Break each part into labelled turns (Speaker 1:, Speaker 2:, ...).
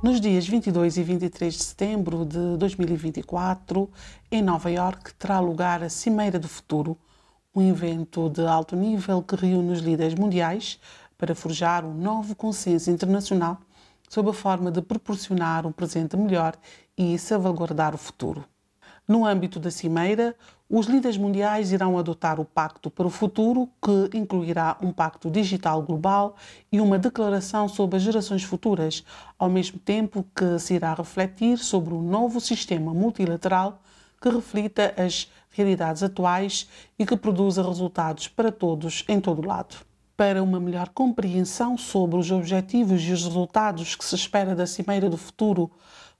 Speaker 1: Nos dias 22 e 23 de setembro de 2024, em Nova Iorque, terá lugar a Cimeira do Futuro, um evento de alto nível que reúne os líderes mundiais para forjar um novo consenso internacional sob a forma de proporcionar um presente melhor e salvaguardar o futuro. No âmbito da Cimeira, os líderes mundiais irão adotar o Pacto para o Futuro, que incluirá um Pacto Digital Global e uma declaração sobre as gerações futuras, ao mesmo tempo que se irá refletir sobre um novo sistema multilateral que reflita as realidades atuais e que produza resultados para todos em todo o lado. Para uma melhor compreensão sobre os objetivos e os resultados que se espera da Cimeira do Futuro,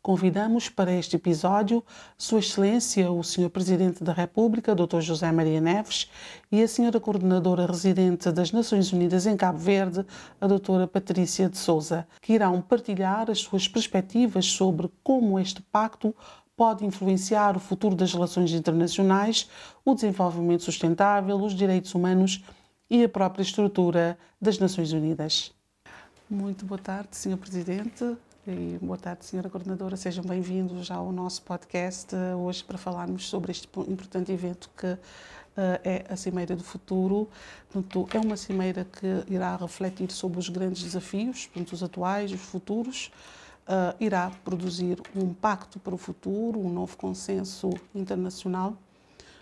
Speaker 1: convidamos para este episódio Sua Excelência, o Sr. Presidente da República, Dr. José Maria Neves, e a Sra. Coordenadora Residente das Nações Unidas em Cabo Verde, a Dra. Patrícia de Sousa, que irão partilhar as suas perspectivas sobre como este pacto pode influenciar o futuro das relações internacionais, o desenvolvimento sustentável, os direitos humanos e a própria estrutura das Nações Unidas. Muito boa tarde, Sr. Presidente. E boa tarde, Sra. Coordenadora. Sejam bem-vindos ao nosso podcast hoje para falarmos sobre este importante evento que é a Cimeira do Futuro. Portanto, é uma cimeira que irá refletir sobre os grandes desafios, portanto, os atuais, os futuros. Irá produzir um pacto para o futuro, um novo consenso internacional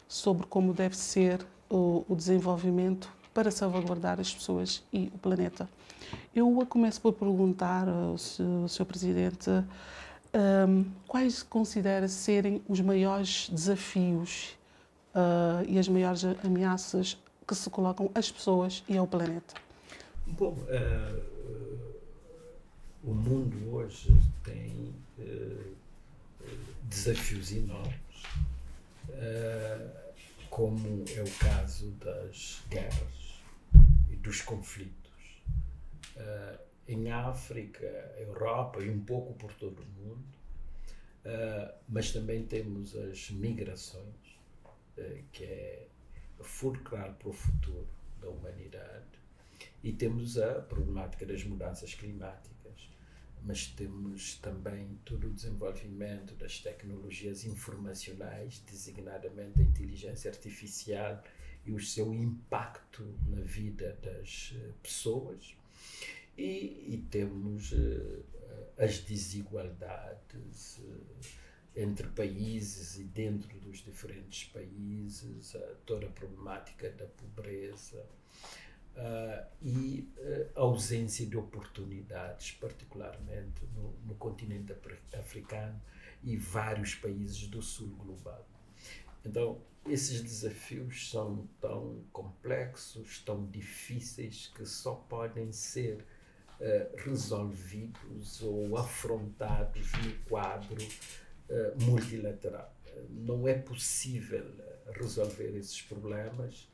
Speaker 1: sobre como deve ser o desenvolvimento para salvaguardar as pessoas e o planeta. Eu começo por perguntar ao Sr. Presidente quais considera serem os maiores desafios e as maiores ameaças que se colocam às pessoas e ao planeta.
Speaker 2: Bom, o mundo hoje tem desafios enormes, como é o caso das guerras e dos conflitos. Em África, Europa e um pouco por todo o mundo, mas também temos as migrações, que é fulcral para o futuro da humanidade, e temos a problemática das mudanças climáticas, mas temos também todo o desenvolvimento das tecnologias informacionais, designadamente a inteligência artificial e o seu impacto na vida das pessoas. E temos as desigualdades entre países e dentro dos diferentes países, toda a problemática da pobreza e a ausência de oportunidades, particularmente no continente africano e vários países do sul global. Então, esses desafios são tão complexos, tão difíceis, que só podem ser resolvidos ou afrontados no quadro multilateral. Não é possível resolver esses problemas,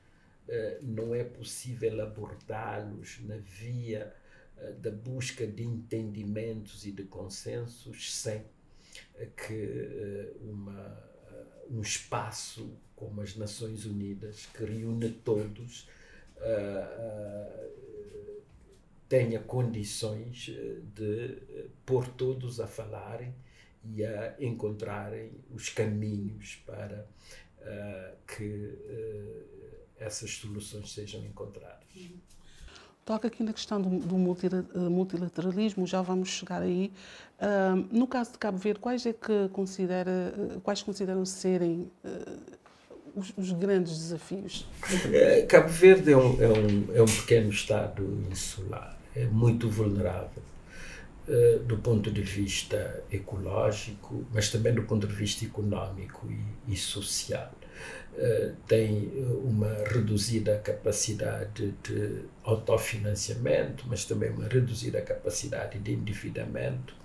Speaker 2: não é possível abordá-los na via da busca de entendimentos e de consensos sem que um espaço como as Nações Unidas, que reúne todos, tenha condições de pôr todos a falarem e a encontrarem os caminhos para que essas soluções sejam encontradas.
Speaker 1: Toca aqui na questão do multilateralismo, já vamos chegar aí. No caso de Cabo Verde, quais consideram serem os grandes desafios?
Speaker 2: Cabo Verde é um pequeno estado insular, é muito vulnerável do ponto de vista ecológico, mas também do ponto de vista económico e social. Tem uma reduzida capacidade de autofinanciamento, mas também uma reduzida capacidade de endividamento,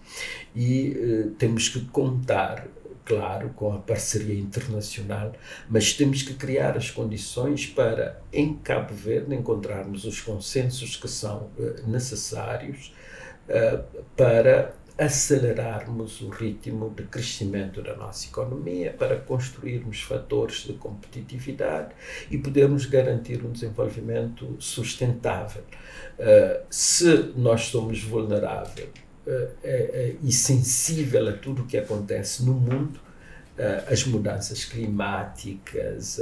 Speaker 2: e temos que contar, claro, com a parceria internacional, mas temos que criar as condições para, em Cabo Verde, encontrarmos os consensos que são necessários para acelerarmos o ritmo de crescimento da nossa economia, para construirmos fatores de competitividade e podermos garantir um desenvolvimento sustentável. Se nós somos vulneráveis e sensível a tudo o que acontece no mundo, as mudanças climáticas,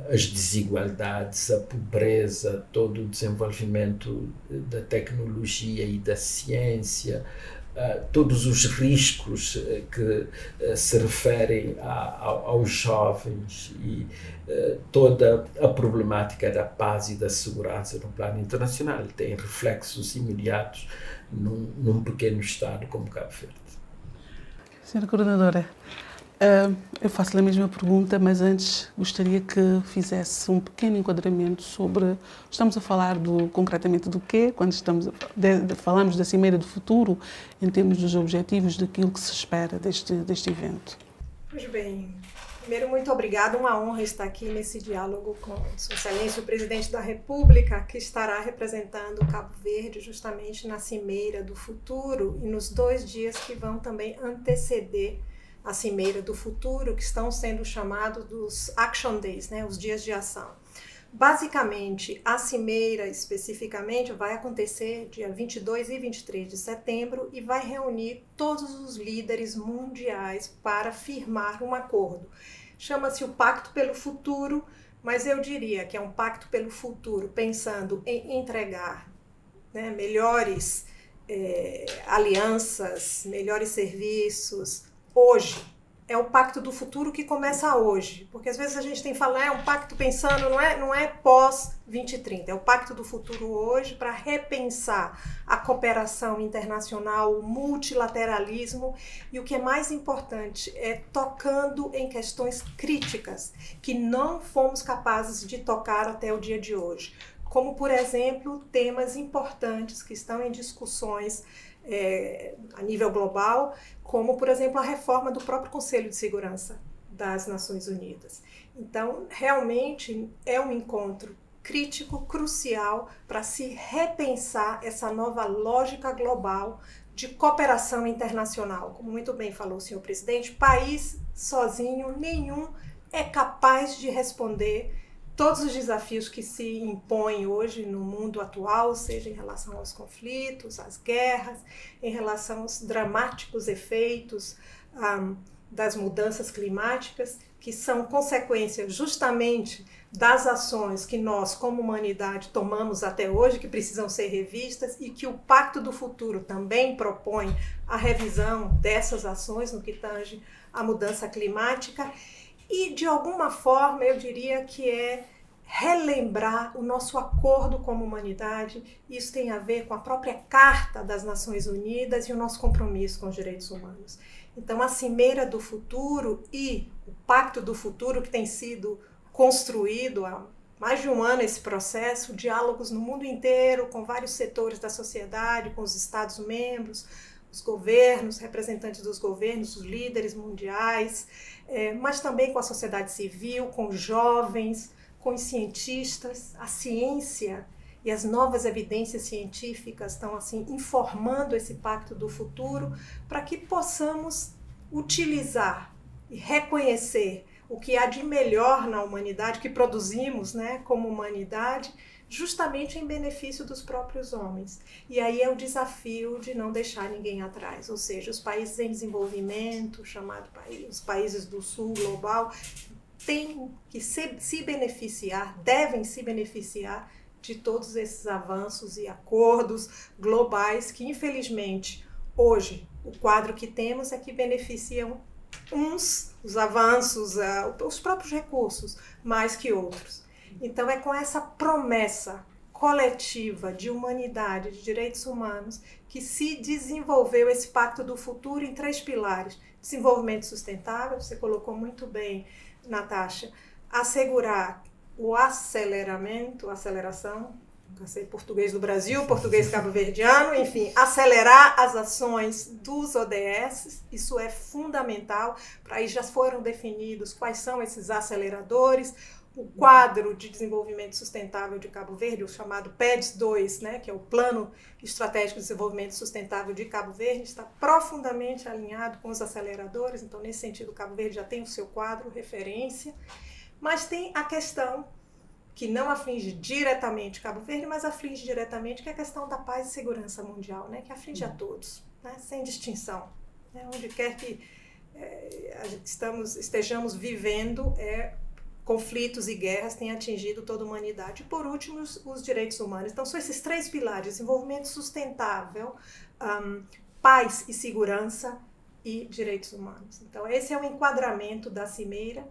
Speaker 2: as desigualdades, a pobreza, todo o desenvolvimento da tecnologia e da ciência, todos os riscos que se referem aos jovens e toda a problemática da paz e da segurança no plano internacional tem reflexos imediatos num pequeno Estado como Cabo Verde.
Speaker 1: Senhora Coordenadora, eu faço-lhe a mesma pergunta, mas antes gostaria que fizesse um pequeno enquadramento sobre... Estamos a falar concretamente do quê? Quando falamos da Cimeira do Futuro, em termos dos objetivos, daquilo que se espera deste evento.
Speaker 3: Pois bem, primeiro, muito obrigada. Uma honra estar aqui nesse diálogo com Sua Excelência, o Presidente da República, que estará representando Cabo Verde justamente na Cimeira do Futuro e nos 2 dias que vão também anteceder a Cimeira do Futuro, que estão sendo chamados dos Action Days, né, os dias de ação. Basicamente, a Cimeira especificamente vai acontecer dia 22 e 23 de setembro e vai reunir todos os líderes mundiais para firmar um acordo. Chama-se o Pacto pelo Futuro, mas eu diria que é um pacto pelo futuro, pensando em entregar, né, melhores alianças, melhores serviços, hoje. É o pacto do futuro que começa hoje, porque às vezes a gente tem que falar, é um pacto pensando, não é pós-2030, é o pacto do futuro hoje para repensar a cooperação internacional, o multilateralismo e o que é mais importante, é tocando em questões críticas que não fomos capazes de tocar até o dia de hoje, como por exemplo, temas importantes que estão em discussões a nível global, como, por exemplo, a reforma do próprio Conselho de Segurança das Nações Unidas. Então, realmente é um encontro crítico, crucial, para se repensar essa nova lógica global de cooperação internacional. Como muito bem falou o senhor presidente, país sozinho nenhum é capaz de responder todos os desafios que se impõem hoje no mundo atual, seja em relação aos conflitos, às guerras, em relação aos dramáticos efeitos das mudanças climáticas, que são consequência justamente das ações que nós, como humanidade, tomamos até hoje, que precisam ser revistas, e que o Pacto do Futuro também propõe a revisão dessas ações no que tange à mudança climática. E, de alguma forma, eu diria que é relembrar o nosso acordo como humanidade. Isso tem a ver com a própria Carta das Nações Unidas e o nosso compromisso com os direitos humanos. Então, a Cimeira do Futuro e o Pacto do Futuro, que tem sido construído há mais de um ano esse processo, diálogos no mundo inteiro, com vários setores da sociedade, com os Estados-membros, os governos, representantes dos governos, os líderes mundiais, mas também com a sociedade civil, com os jovens, com os cientistas. A ciência e as novas evidências científicas estão assim informando esse Pacto do Futuro para que possamos utilizar e reconhecer o que há de melhor na humanidade, que produzimos, né, como humanidade, justamente em benefício dos próprios homens. E aí é o desafio de não deixar ninguém atrás, ou seja, os países em desenvolvimento, os países do sul global, têm que se beneficiar, devem se beneficiar de todos esses avanços e acordos globais que, infelizmente, hoje, o quadro que temos é que beneficiam os avanços, os próprios recursos, mais que outros. Então, é com essa promessa coletiva de humanidade, de direitos humanos, que se desenvolveu esse Pacto do Futuro em 3 pilares. Desenvolvimento sustentável, você colocou muito bem, Natasha, assegurar o aceleração, nunca sei português do Brasil, português cabo-verdiano, enfim, acelerar as ações dos ODS, isso é fundamental. Para aí já foram definidos quais são esses aceleradores. O quadro de desenvolvimento sustentável de Cabo Verde, o chamado PEDS 2, né, que é o Plano Estratégico de Desenvolvimento Sustentável de Cabo Verde, está profundamente alinhado com os aceleradores. Então, nesse sentido, Cabo Verde já tem o seu quadro, referência. Mas tem a questão que não aflige diretamente Cabo Verde, mas aflige diretamente, que é a questão da paz e segurança mundial, né? Que aflige a todos, né? Sem distinção. Né? Onde quer que estejamos vivendo, conflitos e guerras têm atingido toda a humanidade. E, por último, os direitos humanos. Então, são esses 3 pilares: desenvolvimento sustentável, paz e segurança e direitos humanos. Então, esse é o enquadramento da cimeira,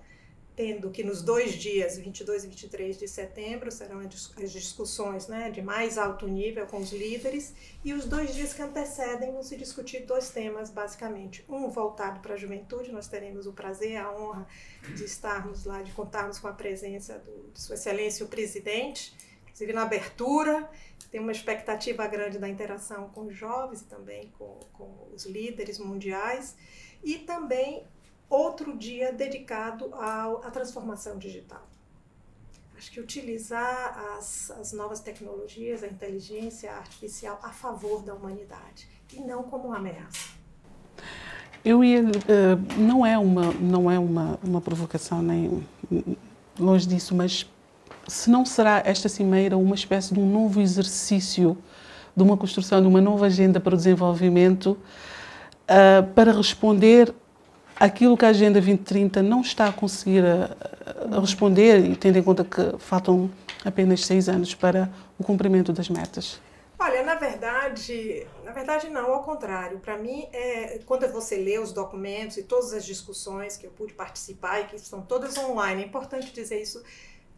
Speaker 3: tendo que nos 2 dias, 22 e 23 de setembro, serão as discussões, né, de mais alto nível com os líderes, e os 2 dias que antecedem vão se discutir 2 temas, basicamente. Um voltado para a juventude, nós teremos o prazer, a honra de estarmos lá, de contarmos com a presença de Sua Excelência o Presidente, inclusive na abertura. Tem uma expectativa grande da interação com os jovens e também com os líderes mundiais, e também outro dia dedicado à transformação digital. Acho que utilizar as novas tecnologias, a inteligência artificial a favor da humanidade e não como uma ameaça.
Speaker 1: Não é uma provocação, nem longe disso, mas se não será esta cimeira uma espécie de um novo exercício, de uma construção de uma nova agenda para o desenvolvimento, para responder aquilo que a Agenda 2030 não está a conseguir responder, e tendo em conta que faltam apenas 6 anos para o cumprimento das metas?
Speaker 3: Olha, na verdade não, ao contrário. Para mim, quando você lê os documentos e todas as discussões que eu pude participar, e que estão todas online, é importante dizer isso,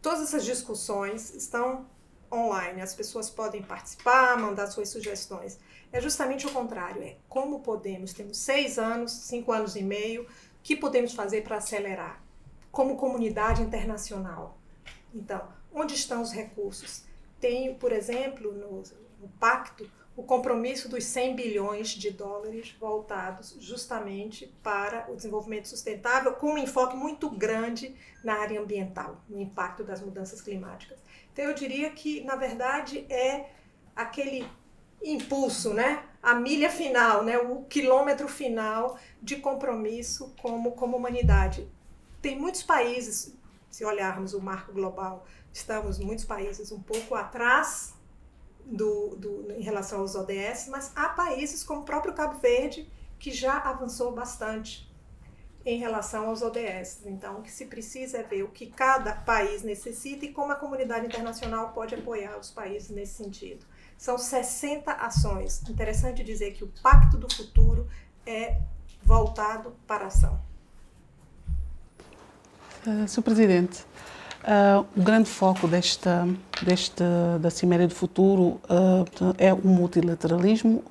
Speaker 3: todas essas discussões estão online, as pessoas podem participar, mandar suas sugestões. É justamente o contrário, como temos 6 anos, 5 anos e meio, o que podemos fazer para acelerar, como comunidade internacional. Então, onde estão os recursos? Tem, por exemplo, no pacto, o compromisso dos 100 bilhões de dólares voltados justamente para o desenvolvimento sustentável, com um enfoque muito grande na área ambiental, no impacto das mudanças climáticas. Então, eu diria que, na verdade, é aquele impulso, né? A milha final, né? O quilômetro final de compromisso como humanidade. Tem muitos países, se olharmos o marco global, estamos muitos países um pouco atrás em relação aos ODS, mas há países como o próprio Cabo Verde que já avançou bastante em relação aos ODS. Então, o que se precisa é ver o que cada país necessita e como a comunidade internacional pode apoiar os países nesse sentido. São 60 ações. Interessante dizer que o Pacto do Futuro é voltado para a ação.
Speaker 1: Sr. Presidente, o grande foco da Cimeira do Futuro é o multilateralismo,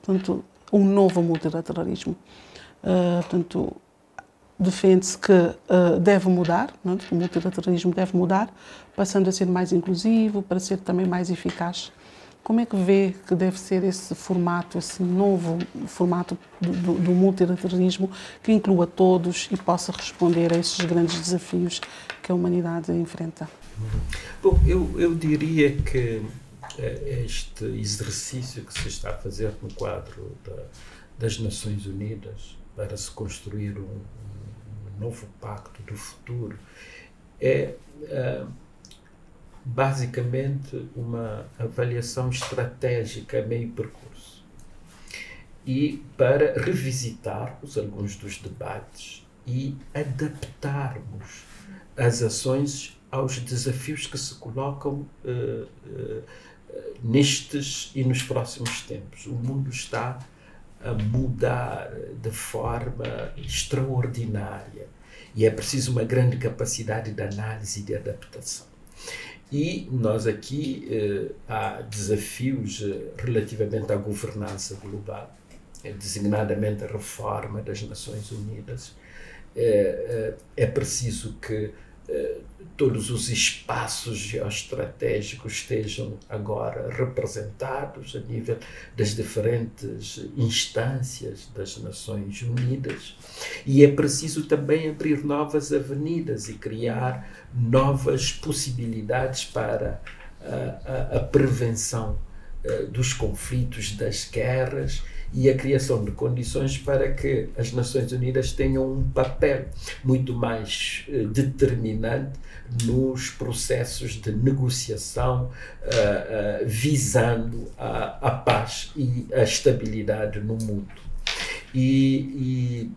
Speaker 1: portanto, um novo multilateralismo. Portanto, defende-se que deve mudar, não é? O multilateralismo deve mudar, passando a ser mais inclusivo, para ser também mais eficaz. Como é que vê que deve ser esse formato, esse novo formato do multilateralismo, que inclua todos e possa responder a esses grandes desafios que a humanidade enfrenta?
Speaker 2: Bom, eu diria que este exercício que se está a fazer no quadro das Nações Unidas para se construir um novo pacto do futuro é basicamente uma avaliação estratégica a meio percurso e para revisitarmos alguns dos debates e adaptarmos as ações aos desafios que se colocam nestes e nos próximos tempos. O mundo está a mudar de forma extraordinária e é preciso uma grande capacidade de análise e de adaptação. E nós aqui há desafios relativamente à governança global, designadamente a reforma das Nações Unidas. É preciso que todos os espaços geoestratégicos estejam agora representados a nível das diferentes instâncias das Nações Unidas, e é preciso também abrir novas avenidas e criar novas possibilidades para a prevenção dos conflitos, das guerras e a criação de condições para que as Nações Unidas tenham um papel muito mais determinante nos processos de negociação visando a paz e a estabilidade no mundo. E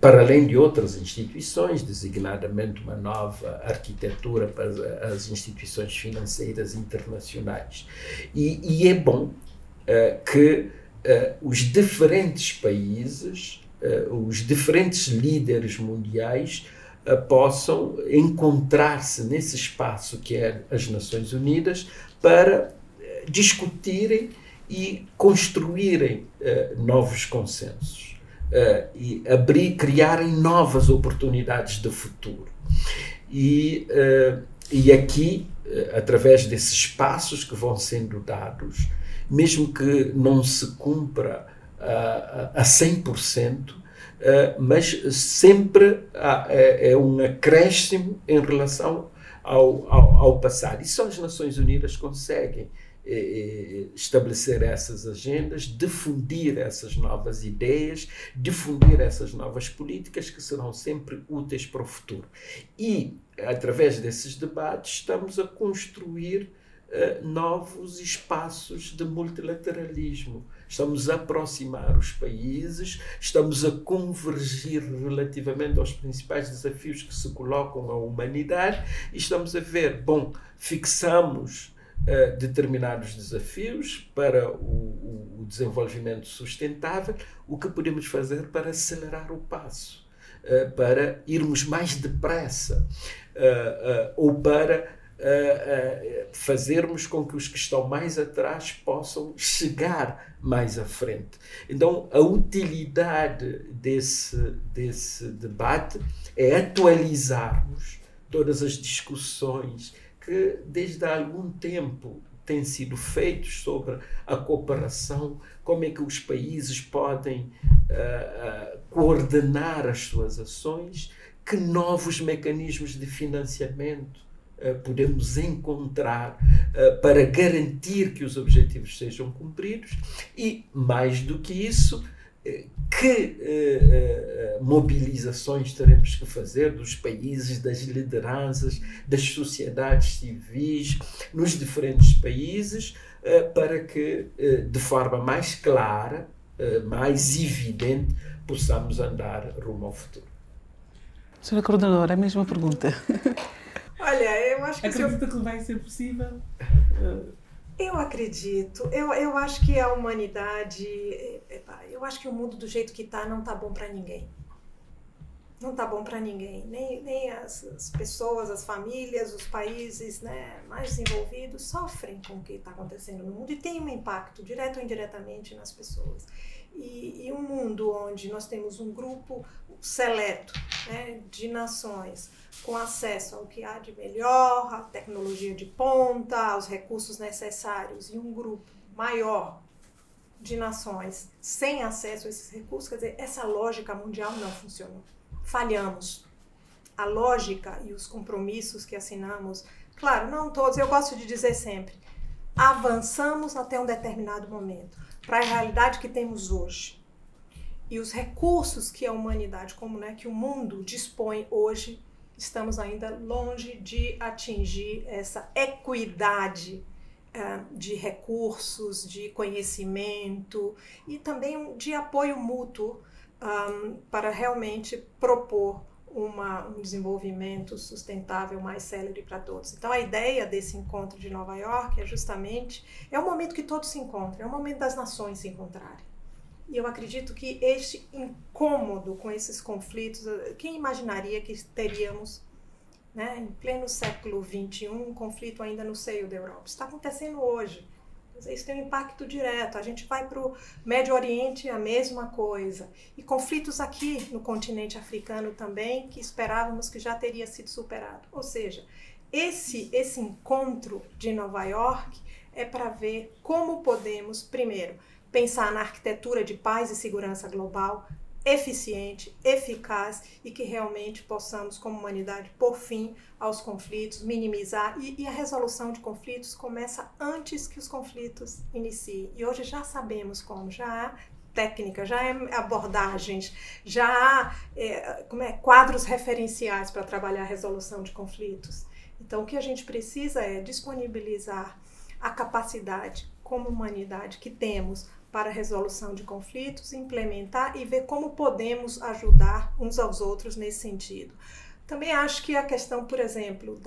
Speaker 2: para além de outras instituições, designadamente uma nova arquitetura para as instituições financeiras internacionais. E é bom que os diferentes países, os diferentes líderes mundiais possam encontrar-se nesse espaço que é as Nações Unidas para discutirem e construírem novos consensos. E criarem novas oportunidades de futuro. E aqui, através desses passos que vão sendo dados, mesmo que não se cumpra a 100%, mas sempre é um acréscimo em relação ao passado. E só as Nações Unidas conseguem estabelecer essas agendas, difundir essas novas ideias, difundir essas novas políticas que serão sempre úteis para o futuro. E, através desses debates, estamos a construir novos espaços de multilateralismo. Estamos a aproximar os países, estamos a convergir relativamente aos principais desafios que se colocam à humanidade e estamos a ver, fixamos determinados desafios para o desenvolvimento sustentável, o que podemos fazer para acelerar o passo, para irmos mais depressa, ou para fazermos com que os que estão mais atrás possam chegar mais à frente. Então, a utilidade desse debate é atualizarmos todas as discussões que desde há algum tempo têm sido feitos sobre a cooperação, como é que os países podem coordenar as suas ações, que novos mecanismos de financiamento podemos encontrar para garantir que os objetivos sejam cumpridos e, mais do que isso, que mobilizações teremos que fazer dos países, das lideranças, das sociedades civis nos diferentes países para que, de forma mais clara, mais evidente, possamos andar rumo ao futuro.
Speaker 1: Senhora Coordenadora, a mesma pergunta.
Speaker 3: Olha, eu acho que...
Speaker 1: Acredita que vai ser possível?
Speaker 3: Eu acredito. Eu acho que a humanidade... Eu acho que o mundo do jeito que está não está bom para ninguém. Não está bom para ninguém. Nem as pessoas, as famílias, os países, né, mais desenvolvidos sofrem com o que está acontecendo no mundo e tem um impacto, direto ou indiretamente, nas pessoas. E um mundo onde nós temos um grupo seleto, né, de nações com acesso ao que há de melhor, à tecnologia de ponta, aos recursos necessários, e um grupo maior de nações sem acesso a esses recursos, quer dizer, essa lógica mundial não funcionou. Falhamos. A lógica e os compromissos que assinamos, claro, não todos, eu gosto de dizer sempre, avançamos até um determinado momento, para a realidade que temos hoje. E os recursos que a humanidade, que o mundo dispõe hoje, estamos ainda longe de atingir essa equidade de recursos, de conhecimento e também de apoio mútuo para realmente propor um desenvolvimento sustentável mais célere para todos. Então, a ideia desse encontro de Nova York é o momento que todos se encontram, é o momento das nações se encontrarem. E eu acredito que este incômodo com esses conflitos, quem imaginaria que teríamos, né, em pleno século XXI, um conflito ainda no seio da Europa? Está acontecendo hoje. Isso tem um impacto direto. A gente vai para o Médio Oriente, a mesma coisa. E conflitos aqui no continente africano também, que esperávamos que já teria sido superado. Ou seja, esse encontro de Nova York é para ver como podemos, primeiro, pensar na arquitetura de paz e segurança global eficiente, eficaz e que realmente possamos, como humanidade, pôr fim aos conflitos, minimizar. E a resolução de conflitos começa antes que os conflitos iniciem. E hoje já sabemos como, já há técnica, já há abordagens, já há quadros referenciais para trabalhar a resolução de conflitos. Então, o que a gente precisa é disponibilizar a capacidade como humanidade que temos para a resolução de conflitos, implementar e ver como podemos ajudar uns aos outros nesse sentido. Também acho que a questão, por exemplo,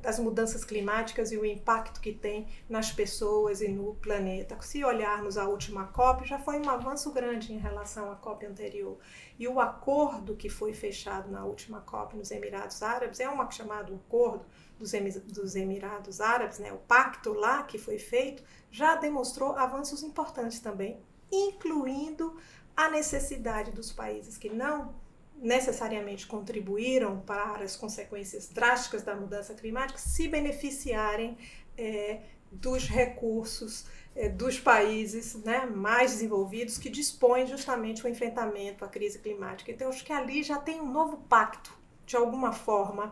Speaker 3: das mudanças climáticas e o impacto que tem nas pessoas e no planeta. Se olharmos a última COP, já foi um avanço grande em relação à COP anterior. E o acordo que foi fechado na última COP nos Emirados Árabes é um chamado Acordo dos Emirados Árabes, né? O pacto lá que foi feito já demonstrou avanços importantes também, incluindo a necessidade dos países que não necessariamente contribuíram para as consequências drásticas da mudança climática se beneficiarem dos recursos dos países, né, mais desenvolvidos que dispõem justamente do enfrentamento à crise climática. Então, acho que ali já tem um novo pacto, de alguma forma,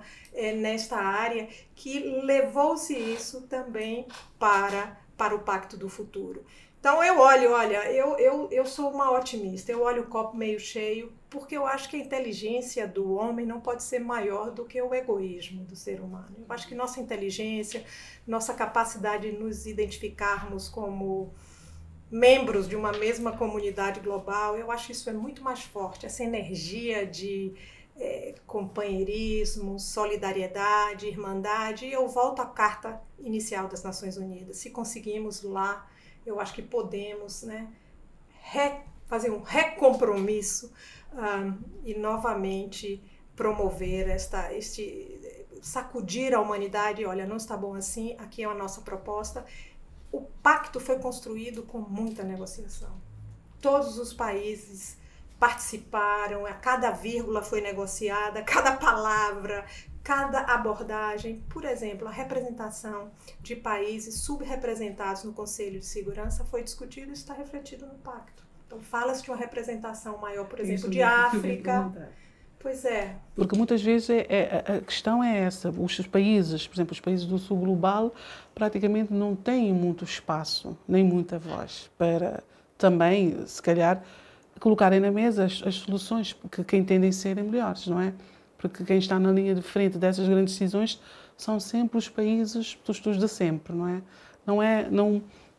Speaker 3: nesta área, que levou-se isso também para o Pacto do Futuro. Então eu sou uma otimista, eu olho o copo meio cheio, porque eu acho que a inteligência do homem não pode ser maior do que o egoísmo do ser humano. Eu acho que nossa inteligência, nossa capacidade de nos identificarmos como membros de uma mesma comunidade global, eu acho que isso é muito mais forte, essa energia de companheirismo, solidariedade, irmandade. E eu volto à Carta Inicial das Nações Unidas. Se conseguimos lá, eu acho que podemos, né, fazer um recompromisso e novamente promover sacudir a humanidade. Olha, não está bom assim, aqui é a nossa proposta. O pacto foi construído com muita negociação. Todos os países participaram, a cada vírgula foi negociada, cada palavra, cada abordagem. Por exemplo, a representação de países subrepresentados no Conselho de Segurança foi discutido e está refletido no pacto. Então, fala-se de uma representação maior, por exemplo, de África. Pois é.
Speaker 1: Porque muitas vezes a questão é essa. Os países, por exemplo, os países do sul global, praticamente não têm muito espaço, nem muita voz para também, se calhar, colocarem na mesa as soluções que entendem serem melhores, não é? Porque quem está na linha de frente dessas grandes decisões são sempre os países dos de sempre, não é?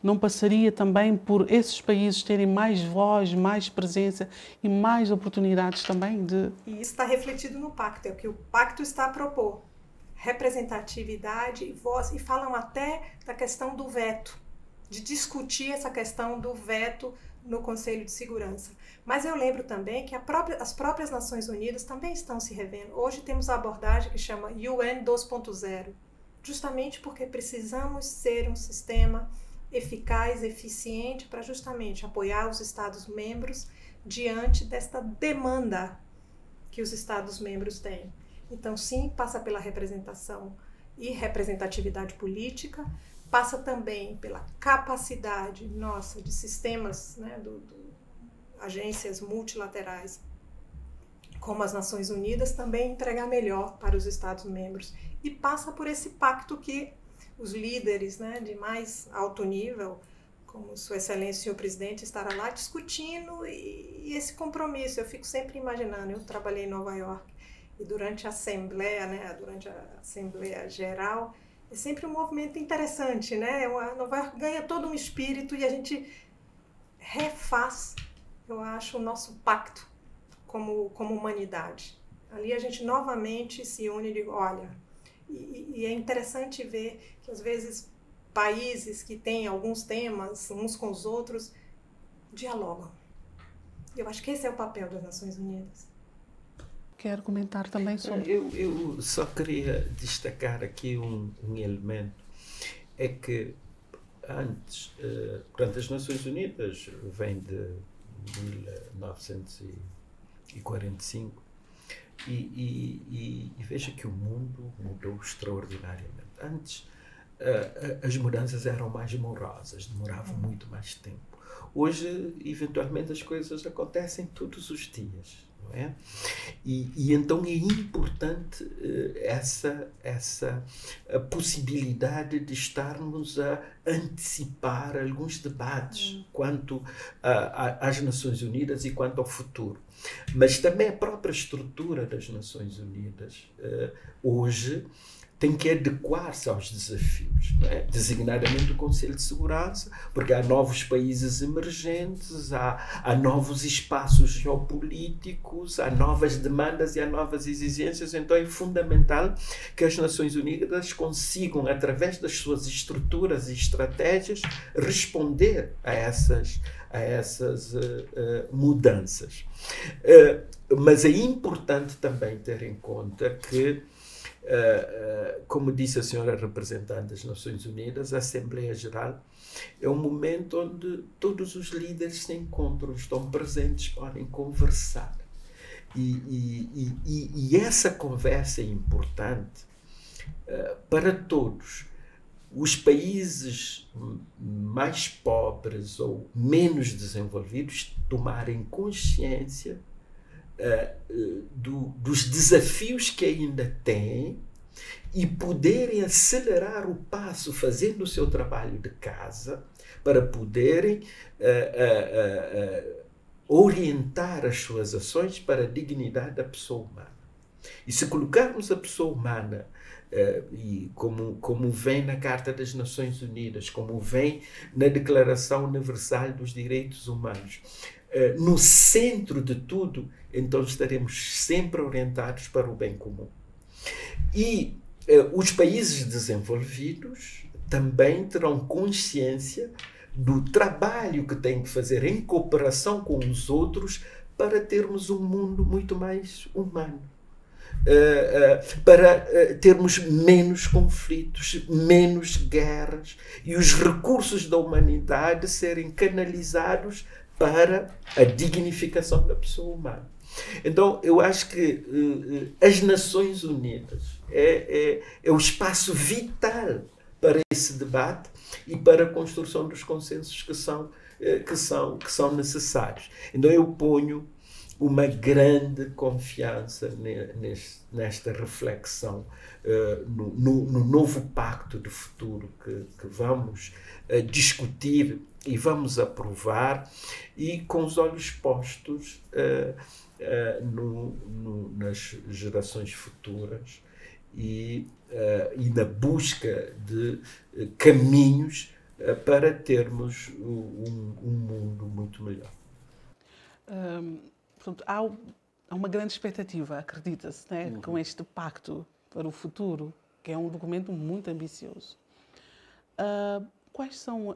Speaker 1: Não passaria também por esses países terem mais voz, mais presença e mais oportunidades também de...
Speaker 3: E isso está refletido no pacto, é o que o pacto está a propor. Representatividade e voz, e falam até da questão do veto, de discutir essa questão do veto no Conselho de Segurança. Mas eu lembro também que as próprias Nações Unidas também estão se revendo. Hoje temos a abordagem que chama UN 2.0, justamente porque precisamos ser um sistema eficaz, eficiente, para justamente apoiar os Estados-membros diante desta demanda que os Estados-membros têm. Então, sim, passa pela representação e representatividade política, passa também pela capacidade nossa de sistemas, né, agências multilaterais, como as Nações Unidas, também entregar melhor para os Estados-membros. E passa por esse pacto que os líderes, né, de mais alto nível, como Sua Excelência e o Presidente, estará lá discutindo e esse compromisso. Eu fico sempre imaginando, eu trabalhei em Nova York e durante a Assembleia, né, durante a Assembleia Geral, é sempre um movimento interessante, né? Nova York ganha todo um espírito e a gente refaz, eu acho, o nosso pacto como humanidade. Ali a gente novamente se une e diz, olha, e é interessante ver que às vezes países que têm alguns temas uns com os outros dialogam. Eu acho que esse é o papel das Nações Unidas.
Speaker 1: Quero comentar também sobre...
Speaker 2: Eu só queria destacar aqui um elemento, é que antes, portanto, as Nações Unidas vêm de 1945 e veja que o mundo mudou extraordinariamente. Antes, as mudanças eram mais morosas, demoravam muito mais tempo. Hoje, eventualmente, as coisas acontecem todos os dias, não é? E então é importante essa a possibilidade de estarmos a antecipar alguns debates quanto às Nações Unidas e quanto ao futuro. Mas também a própria estrutura das Nações Unidas hoje tem que adequar-se aos desafios, não é? Designadamente o Conselho de Segurança, porque há novos países emergentes, há novos espaços geopolíticos, há novas demandas e há novas exigências. Então é fundamental que as Nações Unidas consigam, através das suas estruturas e estratégias, responder a essas mudanças. Mas é importante também ter em conta que, como disse a senhora representante das Nações Unidas, a Assembleia Geral é um momento onde todos os líderes se encontram, estão presentes, podem conversar. E essa conversa é importante para todos. Os países mais pobres ou menos desenvolvidos tomarem consciência dos desafios que ainda têm e poderem acelerar o passo fazendo o seu trabalho de casa para poderem orientar as suas ações para a dignidade da pessoa humana. E se colocarmos a pessoa humana, e como vem na Carta das Nações Unidas, como vem na Declaração Universal dos Direitos Humanos, no centro de tudo, então estaremos sempre orientados para o bem comum. E os países desenvolvidos também terão consciência do trabalho que têm que fazer em cooperação com os outros para termos um mundo muito mais humano. Para termos menos conflitos, menos guerras e os recursos da humanidade serem canalizados para a dignificação da pessoa humana. Então, eu acho que as Nações Unidas é o espaço vital para esse debate e para a construção dos consensos que são necessários. Então, eu ponho uma grande confiança nesta reflexão, no novo pacto de futuro que vamos discutir e vamos aprovar, e com os olhos postos nas gerações futuras e na busca de caminhos para termos um mundo muito melhor.
Speaker 1: Portanto, há uma grande expectativa, acredita-se, né, com este pacto para o futuro, que é um documento muito ambicioso. Quais são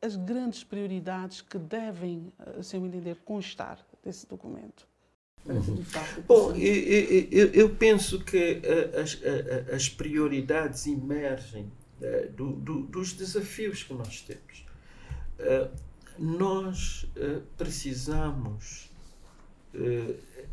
Speaker 1: as grandes prioridades que devem, a seu entender, constar desse documento?
Speaker 2: Bom, eu penso que as prioridades emergem dos desafios que nós temos. Nós precisamos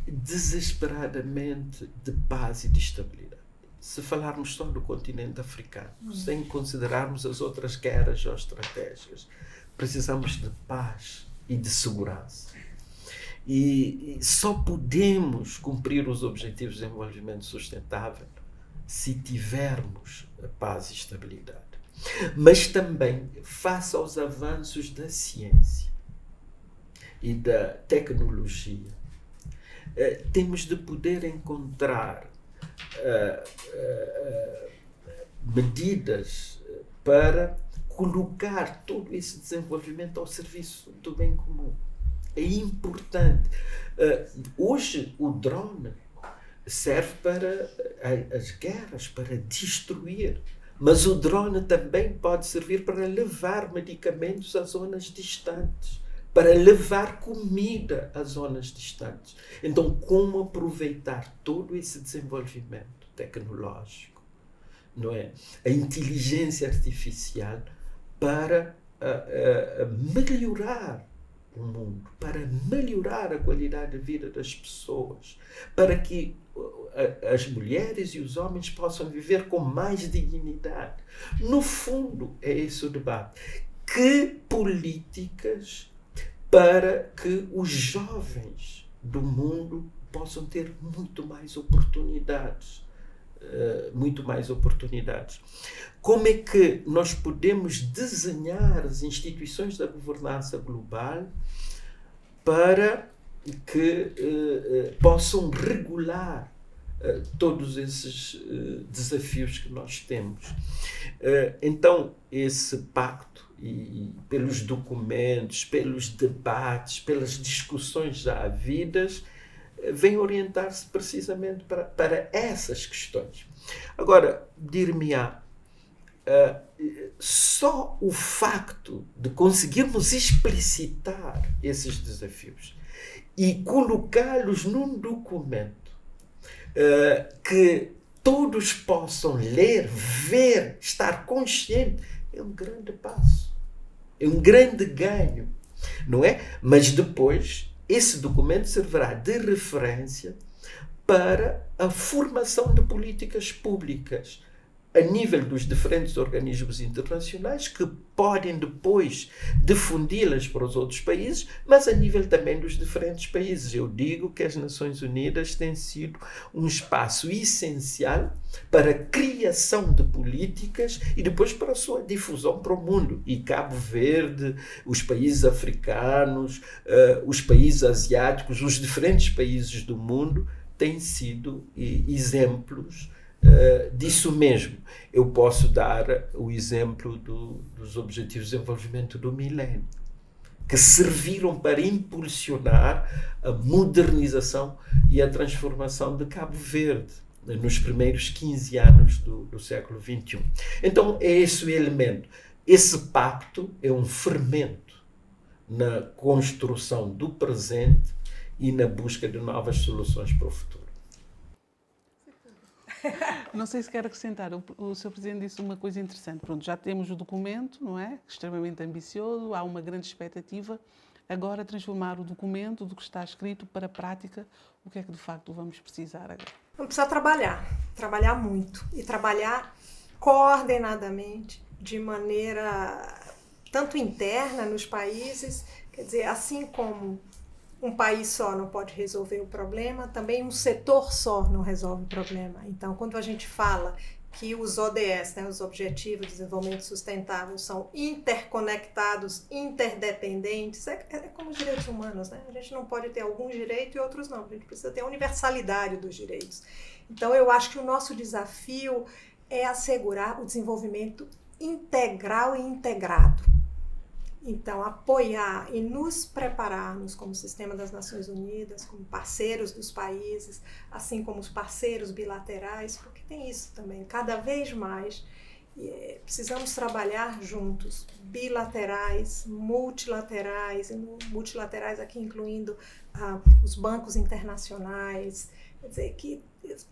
Speaker 2: desesperadamente de paz e de estabilidade. Se falarmos só do continente africano, sem considerarmos as outras guerras ou estratégias, precisamos de paz e de segurança. E só podemos cumprir os Objetivos de Desenvolvimento Sustentável se tivermos paz e estabilidade. Mas também, face aos avanços da ciência e da tecnologia, temos de poder encontrar medidas para colocar todo esse desenvolvimento ao serviço do bem comum. É importante. Hoje o drone serve para as guerras, para destruir, mas o drone também pode servir para levar medicamentos a zonas distantes, para levar comida a zonas distantes. Então, como aproveitar todo esse desenvolvimento tecnológico, não é? A inteligência artificial para melhorar o mundo, para melhorar a qualidade de vida das pessoas, para que as mulheres e os homens possam viver com mais dignidade. No fundo, é esse o debate. que políticas para que os jovens do mundo possam ter muito mais oportunidades. Como é que nós podemos desenhar as instituições da governança global para que possam regular todos esses desafios que nós temos? Então, esse pacto, e pelos documentos, pelos debates, pelas discussões já havidas, vem orientar-se precisamente para essas questões. Agora, dir-me-á, só o facto de conseguirmos explicitar esses desafios e colocá-los num documento que todos possam ler, ver, estar consciente, é um grande passo, é um grande ganho, não é? Mas depois esse documento servirá de referência para a formação de políticas públicas a nível dos diferentes organismos internacionais, que podem depois difundi-las para os outros países, mas a nível também dos diferentes países. Eu digo que as Nações Unidas têm sido um espaço essencial para a criação de políticas e depois para a sua difusão para o mundo. E Cabo Verde, os países africanos, os países asiáticos, os diferentes países do mundo têm sido exemplos disso mesmo. Eu posso dar o exemplo dos Objetivos de Desenvolvimento do Milénio, que serviram para impulsionar a modernização e a transformação de Cabo Verde nos primeiros 15 anos do século XXI. Então, é esse o elemento. Esse pacto é um fermento na construção do presente e na busca de novas soluções para o futuro.
Speaker 1: Não sei se quer acrescentar, o Sr. Presidente disse uma coisa interessante. Pronto, já temos o documento, não é? Extremamente ambicioso, há uma grande expectativa. Agora, transformar o documento do que está escrito para a prática, o que é que de facto vamos precisar agora?
Speaker 3: Vamos precisar trabalhar muito e trabalhar coordenadamente, de maneira tanto interna nos países, quer dizer, assim como um país só não pode resolver o problema, também um setor só não resolve o problema. Então, quando a gente fala que os ODS, né, os Objetivos de Desenvolvimento Sustentável, são interconectados, interdependentes, é como os direitos humanos, né? A gente não pode ter algum direito e outros não, a gente precisa ter a universalidade dos direitos. Então, eu acho que o nosso desafio é assegurar o desenvolvimento integral e integrado. Então, apoiar e nos prepararmos como sistema das Nações Unidas, como parceiros dos países, assim como os parceiros bilaterais, porque tem isso também, cada vez mais precisamos trabalhar juntos, bilaterais, multilaterais, e multilaterais aqui incluindo os bancos internacionais, quer dizer, que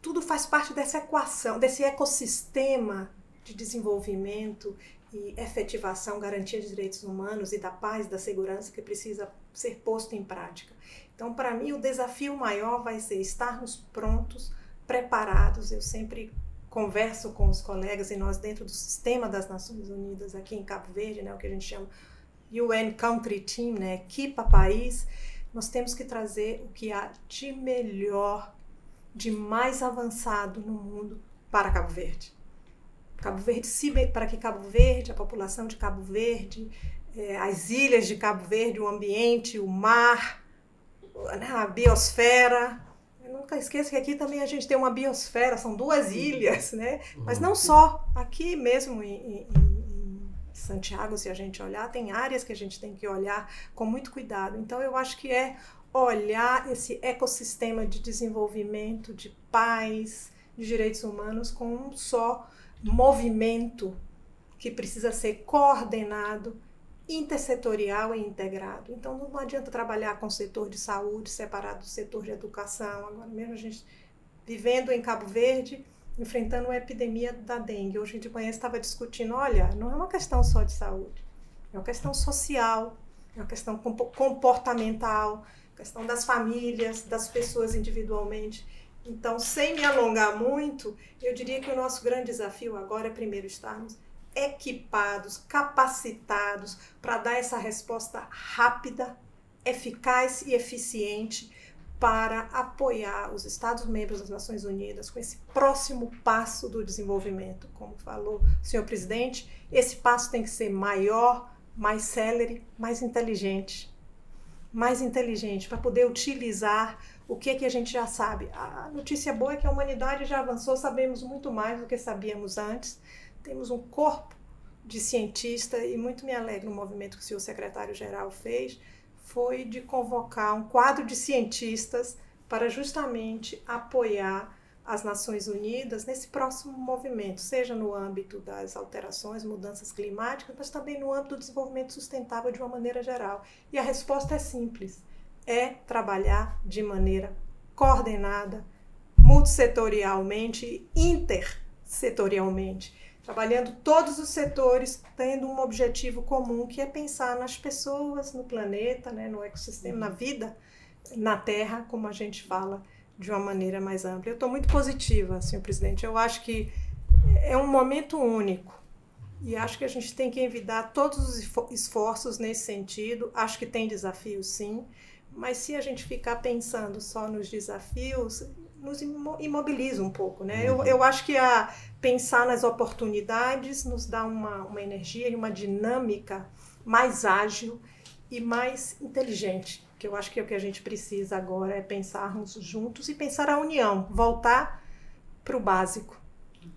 Speaker 3: tudo faz parte dessa equação, desse ecossistema de desenvolvimento e efetivação, garantia de direitos humanos e da paz, da segurança que precisa ser posto em prática. Então, para mim, o desafio maior vai ser estarmos prontos, preparados. Eu sempre converso com os colegas e nós dentro do sistema das Nações Unidas aqui em Cabo Verde, né, o que a gente chama UN Country Team, né, equipa país, nós temos que trazer o que há de melhor, de mais avançado no mundo para Cabo Verde. Cabo Verde, para que Cabo Verde, a população de Cabo Verde, as ilhas de Cabo Verde, o ambiente, o mar, a biosfera. Eu nunca esqueço que aqui também a gente tem uma biosfera, são 2 ilhas, né? Mas não só, aqui mesmo em Santiago, se a gente olhar, tem áreas que a gente tem que olhar com muito cuidado. Então eu acho que é olhar esse ecossistema de desenvolvimento, de paz, de direitos humanos com um só movimento que precisa ser coordenado, intersetorial e integrado. Então não adianta trabalhar com o setor de saúde separado do setor de educação. Agora mesmo a gente vivendo em Cabo Verde, enfrentando uma epidemia da dengue. Hoje de manhã estava discutindo, olha, não é uma questão só de saúde, é uma questão social, é uma questão comportamental, questão das famílias, das pessoas individualmente. Então, sem me alongar muito, eu diria que o nosso grande desafio agora é primeiro estarmos equipados, capacitados para dar essa resposta rápida, eficaz e eficiente para apoiar os Estados-membros das Nações Unidas com esse próximo passo do desenvolvimento. Como falou o senhor presidente, esse passo tem que ser maior, mais célere, mais inteligente para poder utilizar o que a gente já sabe. A notícia boa é que a humanidade já avançou, sabemos muito mais do que sabíamos antes, temos um corpo de cientista e muito me alegra no movimento que o senhor secretário-geral fez, foi de convocar um quadro de cientistas para justamente apoiar as Nações Unidas nesse próximo movimento, seja no âmbito das alterações, mudanças climáticas, mas também no âmbito do desenvolvimento sustentável de uma maneira geral. E a resposta é simples, é trabalhar de maneira coordenada, multissetorialmente e intersetorialmente, trabalhando todos os setores, tendo um objetivo comum, que é pensar nas pessoas, no planeta, né, no ecossistema, na vida, na Terra, como a gente fala, de uma maneira mais ampla. Eu estou muito positiva, senhor presidente. Eu acho que é um momento único e acho que a gente tem que envidar todos os esforços nesse sentido. Acho que tem desafios, sim, mas se a gente ficar pensando só nos desafios, nos imobiliza um pouco, né? Eu acho que pensar nas oportunidades nos dá uma energia e uma dinâmica mais ágil e mais inteligente, que eu acho que é o que a gente precisa agora, é pensarmos juntos e pensar a união, voltar para o básico,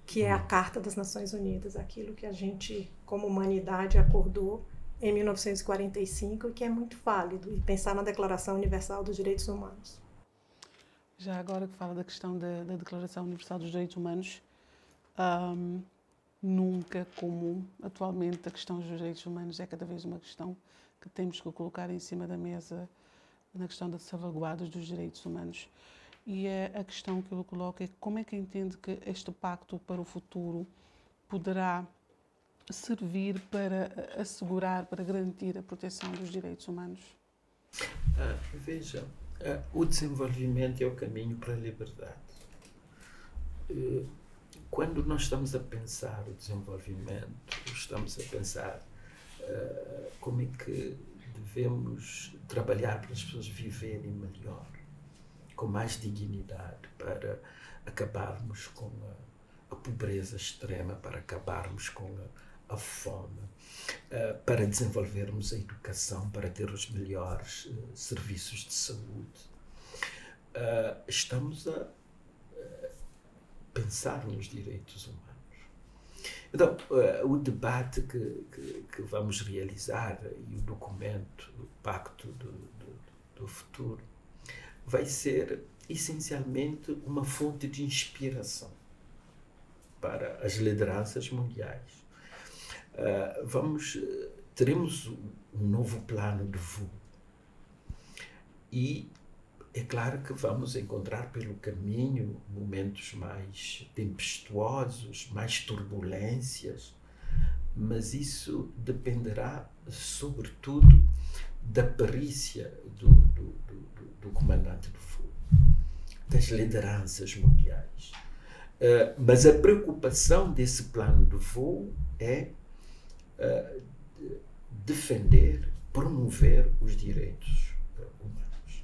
Speaker 3: que é a Carta das Nações Unidas, aquilo que a gente, como humanidade, acordou em 1945 e que é muito válido, e pensar na Declaração Universal dos Direitos Humanos.
Speaker 1: Já agora que fala da questão da Declaração Universal dos Direitos Humanos, nunca como atualmente a questão dos direitos humanos é cada vez uma questão que temos que colocar em cima da mesa na questão das salvaguardas dos direitos humanos. E a questão que eu coloco é como é que entende que este pacto para o futuro poderá servir para assegurar, para garantir a proteção dos direitos humanos?
Speaker 2: Veja, o desenvolvimento é o caminho para a liberdade. Quando nós estamos a pensar o desenvolvimento, estamos a pensar como é que devemos trabalhar para as pessoas viverem melhor, com mais dignidade, para acabarmos com a pobreza extrema, para acabarmos com a fome, para desenvolvermos a educação, para ter os melhores serviços de saúde. Estamos a pensar nos direitos humanos. Então, o debate que vamos realizar e o documento, o Pacto do Futuro, vai ser essencialmente uma fonte de inspiração para as lideranças mundiais. Teremos um novo plano de voo e é claro que vamos encontrar pelo caminho momentos mais tempestuosos, mais turbulências, mas isso dependerá sobretudo da perícia do comandante do voo, das lideranças mundiais. Mas a preocupação desse plano de voo é defender, promover os direitos humanos,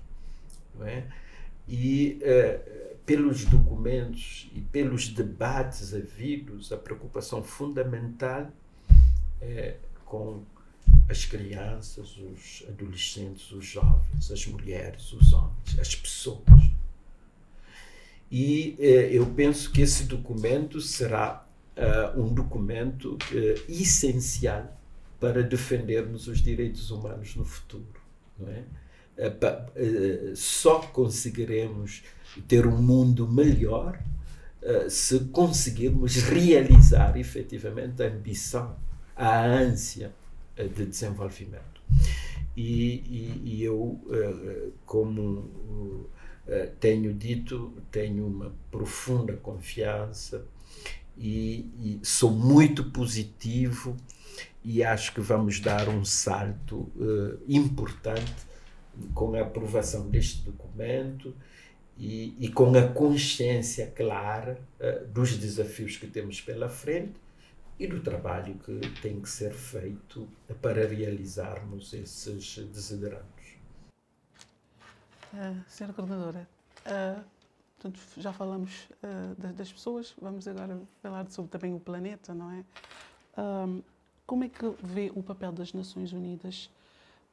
Speaker 2: não é? E pelos documentos e pelos debates havidos, a preocupação fundamental é com as crianças, os adolescentes, os jovens, as mulheres, os homens, as pessoas. E eu penso que esse documento será um documento essencial para defendermos os direitos humanos no futuro, não é? Só conseguiremos ter um mundo melhor se conseguirmos realizar efetivamente a ambição, a ânsia de desenvolvimento. E eu, como tenho dito, tenho uma profunda confiança e sou muito positivo e acho que vamos dar um salto importante com a aprovação deste documento e com a consciência clara dos desafios que temos pela frente e do trabalho que tem que ser feito para realizarmos esses desiderados.
Speaker 1: Senhora Coordenadora, portanto, já falamos das pessoas, vamos agora falar sobre também o planeta, não é? Como é que vê o papel das Nações Unidas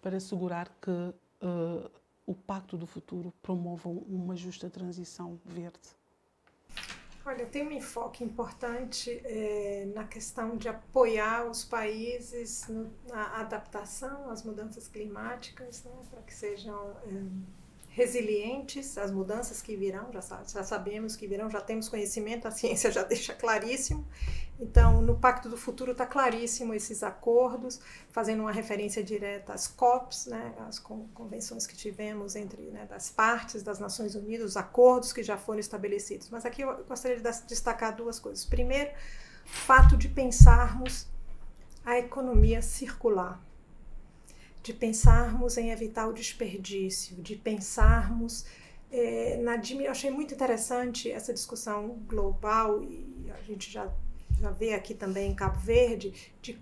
Speaker 1: para assegurar que o Pacto do Futuro promova uma justa transição verde?
Speaker 3: Olha, tem um enfoque importante na questão de apoiar os países na adaptação às mudanças climáticas, né, para que sejam resilientes às mudanças que virão, já sabemos que virão, já temos conhecimento, a ciência já deixa claríssimo. Então, no Pacto do Futuro está claríssimo esses acordos, fazendo uma referência direta às COPs, né, às convenções que tivemos entre, né, das partes das Nações Unidas, os acordos que já foram estabelecidos. Mas aqui eu gostaria de destacar duas coisas. Primeiro, o fato de pensarmos a economia circular, de pensarmos em evitar o desperdício, de pensarmos eu achei muito interessante essa discussão global, e a gente já vê aqui também em Cabo Verde, de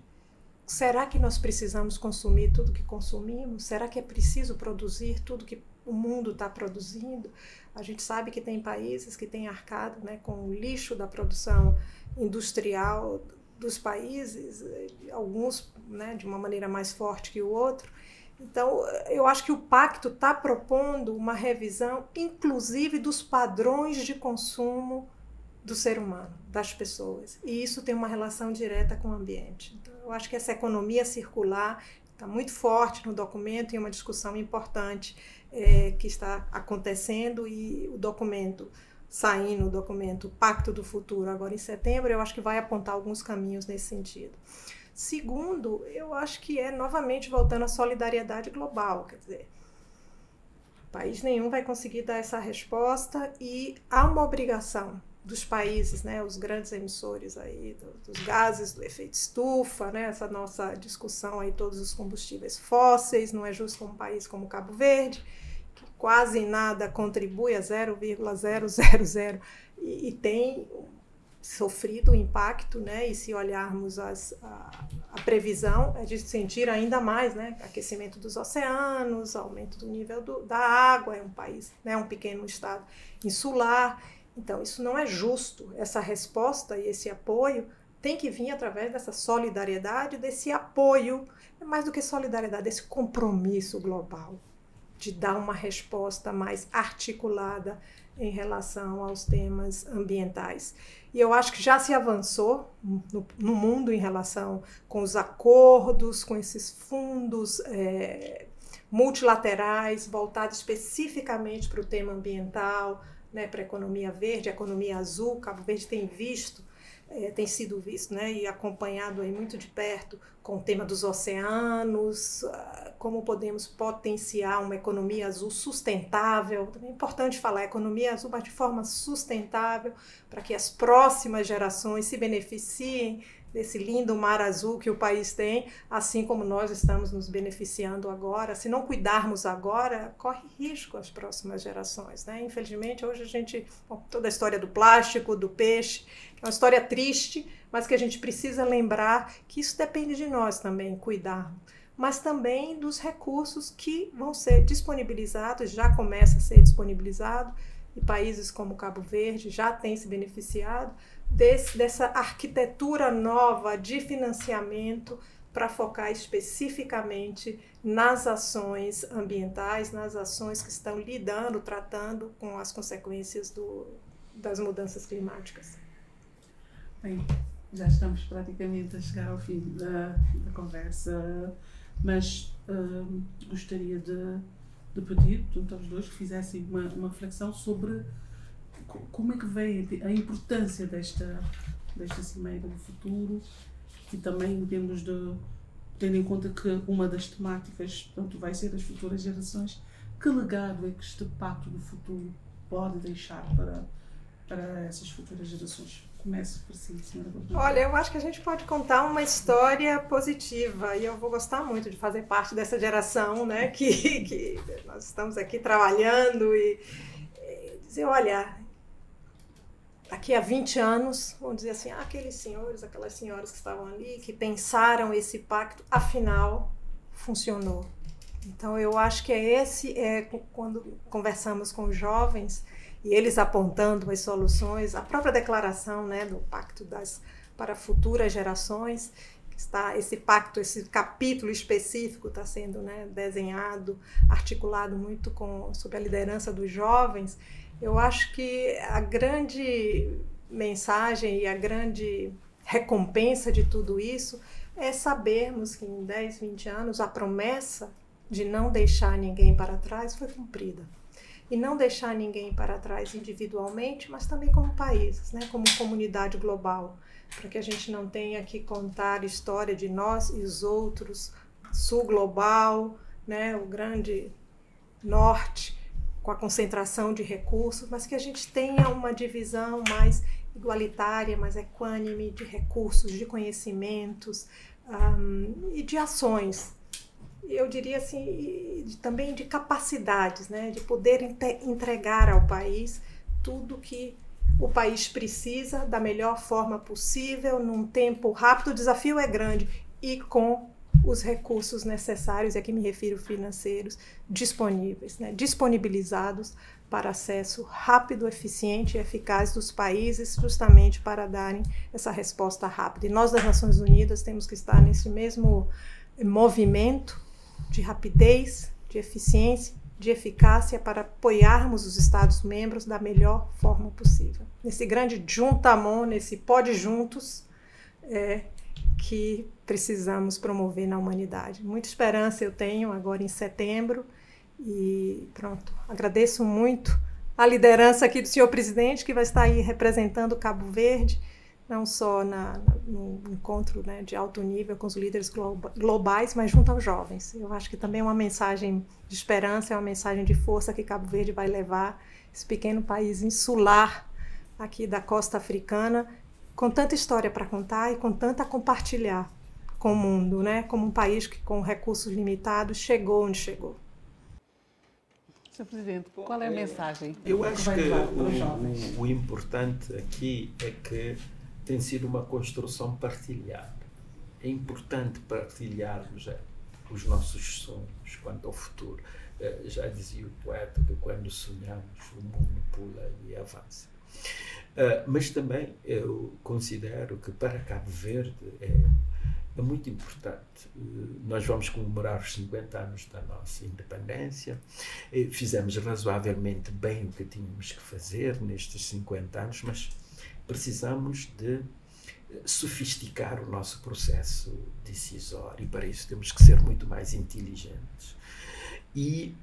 Speaker 3: será que nós precisamos consumir tudo que consumimos? Será que é preciso produzir tudo que o mundo está produzindo? A gente sabe que tem países que têm arcado, né, com o lixo da produção industrial dos países, alguns, né, de uma maneira mais forte que o outro. Então, eu acho que o pacto está propondo uma revisão, inclusive, dos padrões de consumo do ser humano, das pessoas. E isso tem uma relação direta com o ambiente. Então, eu acho que essa economia circular está muito forte no documento e é uma discussão importante que está acontecendo, e o documento saindo, o documento Pacto do Futuro, agora em setembro, eu acho que vai apontar alguns caminhos nesse sentido. Segundo, eu acho que novamente voltando à solidariedade global, quer dizer, país nenhum vai conseguir dar essa resposta, e há uma obrigação dos países, né, os grandes emissores aí dos gases do efeito estufa, né, essa nossa discussão aí, todos os combustíveis fósseis, não é justo um país como Cabo Verde, que quase nada contribui, a 0,000, e tem sofrido o impacto, né, e se olharmos a previsão é de sentir ainda mais, né, aquecimento dos oceanos, aumento do nível da água, é um país, né, um pequeno estado insular. Então, isso não é justo. Essa resposta e esse apoio tem que vir através dessa solidariedade, desse apoio, mais do que solidariedade, desse compromisso global, de dar uma resposta mais articulada em relação aos temas ambientais. E eu acho que já se avançou no mundo em relação com os acordos, com esses fundos multilaterais voltados especificamente para o tema ambiental, né, para a economia verde, a economia azul. Cabo Verde tem sido visto, né, e acompanhado aí muito de perto com o tema dos oceanos, como podemos potenciar uma economia azul sustentável. Também é importante falar economia azul, mas de forma sustentável, para que as próximas gerações se beneficiem desse lindo mar azul que o país tem, assim como nós estamos nos beneficiando agora. Se não cuidarmos agora, corre risco as próximas gerações, né? Infelizmente, hoje toda a história do plástico, do peixe, é uma história triste, mas que a gente precisa lembrar que isso depende de nós também, cuidar, mas também dos recursos que vão ser disponibilizados, já começa a ser disponibilizado, e países como Cabo Verde já têm se beneficiado dessa arquitetura nova de financiamento para focar especificamente nas ações ambientais, nas ações que estão tratando com as consequências das mudanças climáticas.
Speaker 1: Bem, já estamos praticamente a chegar ao fim da conversa, mas gostaria de pedir, portanto, aos dois que fizessem uma reflexão sobre como é que vem a importância desta Cimeira do Futuro, e também em termos tendo em conta que uma das temáticas, portanto, vai ser as futuras gerações. Que legado é que este Pacto do Futuro pode deixar para essas futuras gerações? Comece por si, senhora.
Speaker 3: Olha, eu acho que a gente pode contar uma história positiva, e eu vou gostar muito de fazer parte dessa geração, né, que nós estamos aqui trabalhando, e dizer, olha, daqui a 20 anos, vão dizer assim, aqueles senhores, aquelas senhoras que estavam ali, que pensaram esse pacto, afinal, funcionou. Então, eu acho que quando conversamos com os jovens, e eles apontando as soluções, a própria declaração, né, do Pacto para Futuras Gerações, esse pacto, esse capítulo específico está sendo, né, desenhado, articulado muito sob a liderança dos jovens. Eu acho que a grande mensagem e a grande recompensa de tudo isso é sabermos que em 10, 20 anos a promessa de não deixar ninguém para trás foi cumprida. E não deixar ninguém para trás individualmente, mas também como países, né? Como comunidade global, para que a gente não tenha que contar a história de nós e os outros, sul global, né? O grande norte, com a concentração de recursos, mas que a gente tenha uma divisão mais igualitária, mais equânime de recursos, de conhecimentos e de ações. Eu diria assim, também de capacidades, né? De poder entregar ao país tudo que o país precisa da melhor forma possível, num tempo rápido. O desafio é grande e com os recursos necessários, e aqui me refiro financeiros, disponíveis, né? Disponibilizados para acesso rápido, eficiente e eficaz dos países, justamente para darem essa resposta rápida. E nós das Nações Unidas temos que estar nesse mesmo movimento de rapidez, de eficiência, de eficácia para apoiarmos os Estados-membros da melhor forma possível. Nesse grande juntamon, nesse pode juntos, que precisamos promover na humanidade. Muita esperança eu tenho agora em setembro e pronto. Agradeço muito a liderança aqui do senhor presidente, que vai estar aí representando Cabo Verde, não só no encontro, né, de alto nível com os líderes globais, mas junto aos jovens. Eu acho que também é uma mensagem de esperança, é uma mensagem de força que Cabo Verde vai levar, esse pequeno país insular aqui da costa africana, com tanta história para contar e com tanta a compartilhar com o mundo, né? Como um país que, com recursos limitados, chegou onde chegou.
Speaker 1: Sr. Presidente, qual é a mensagem?
Speaker 2: Eu acho que o importante aqui é que tem sido uma construção partilhada. É importante partilharmos os nossos sonhos quanto ao futuro. Já dizia o poeta que quando sonhamos o mundo pula e avança. Mas também eu considero que para Cabo Verde é muito importante. Nós vamos comemorar os 50 anos da nossa independência. Fizemos razoavelmente bem o que tínhamos que fazer nestes 50 anos, mas precisamos de sofisticar o nosso processo decisório e para isso temos que ser muito mais inteligentes. E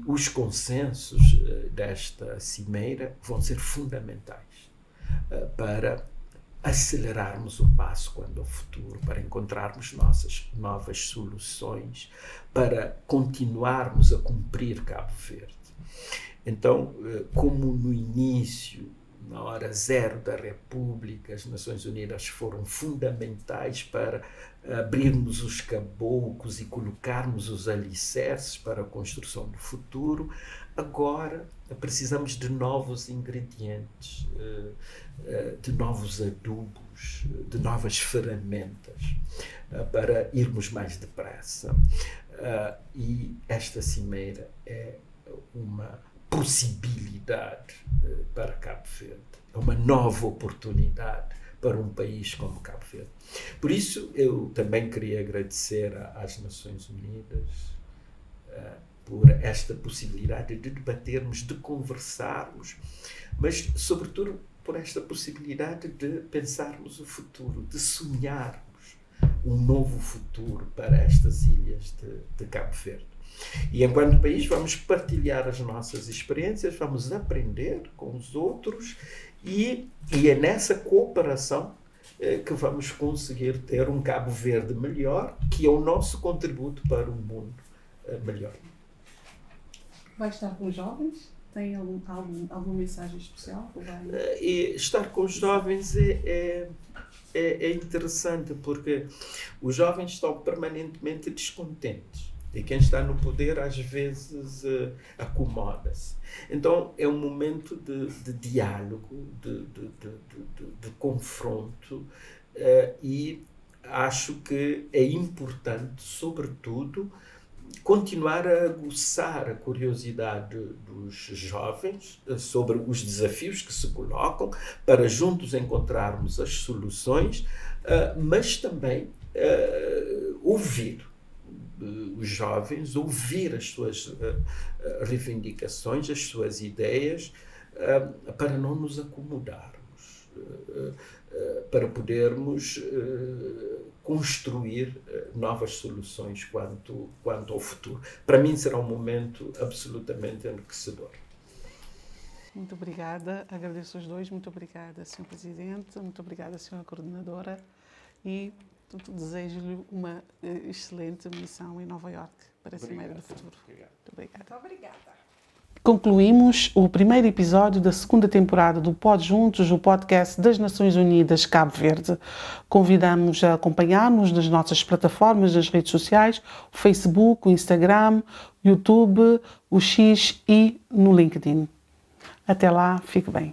Speaker 2: os consensos desta cimeira vão ser fundamentais para acelerarmos o passo quanto ao futuro, para encontrarmos novas soluções, para continuarmos a cumprir Cabo Verde. Então, como no início, na hora zero da República, as Nações Unidas foram fundamentais para abrirmos os caboclos e colocarmos os alicerces para a construção do futuro. Agora precisamos de novos ingredientes, de novos adubos, de novas ferramentas para irmos mais depressa. E esta cimeira é uma possibilidade para Cabo Verde, é uma nova oportunidade para um país como Cabo Verde. Por isso, eu também queria agradecer às Nações Unidas por esta possibilidade de debatermos, de conversarmos, mas, sobretudo, por esta possibilidade de pensarmos o futuro, de sonharmos um novo futuro para estas ilhas de Cabo Verde. E, enquanto país, vamos partilhar as nossas experiências, vamos aprender com os outros e é nessa cooperação que vamos conseguir ter um Cabo Verde melhor, que é o nosso contributo para um mundo melhor.
Speaker 1: Vai estar com os jovens? Tem alguma mensagem especial?
Speaker 2: Estar com os jovens é interessante, porque os jovens estão permanentemente descontentes. E quem está no poder, às vezes, acomoda-se. Então, é um momento de diálogo, de confronto, e acho que é importante, sobretudo, continuar a aguçar a curiosidade dos jovens sobre os desafios que se colocam, para juntos encontrarmos as soluções, mas também ouvir os jovens, ouvir as suas reivindicações, as suas ideias, para não nos acomodarmos, para podermos construir novas soluções quanto ao futuro. Para mim será um momento absolutamente enriquecedor.
Speaker 1: Muito obrigada, agradeço os dois. Muito obrigada, Sr. Presidente, muito obrigada, Sra. Coordenadora, e desejo-lhe uma excelente missão em Nova Iorque para a Cimeira do Futuro.
Speaker 2: Obrigado.
Speaker 1: Muito obrigada.
Speaker 3: Muito obrigada.
Speaker 1: Concluímos o primeiro episódio da segunda temporada do Pod Juntos, o podcast das Nações Unidas Cabo Verde. Convidamos a acompanhar-nos nas nossas plataformas, nas redes sociais, o Facebook, o Instagram, o YouTube, o X e no LinkedIn. Até lá, fique bem.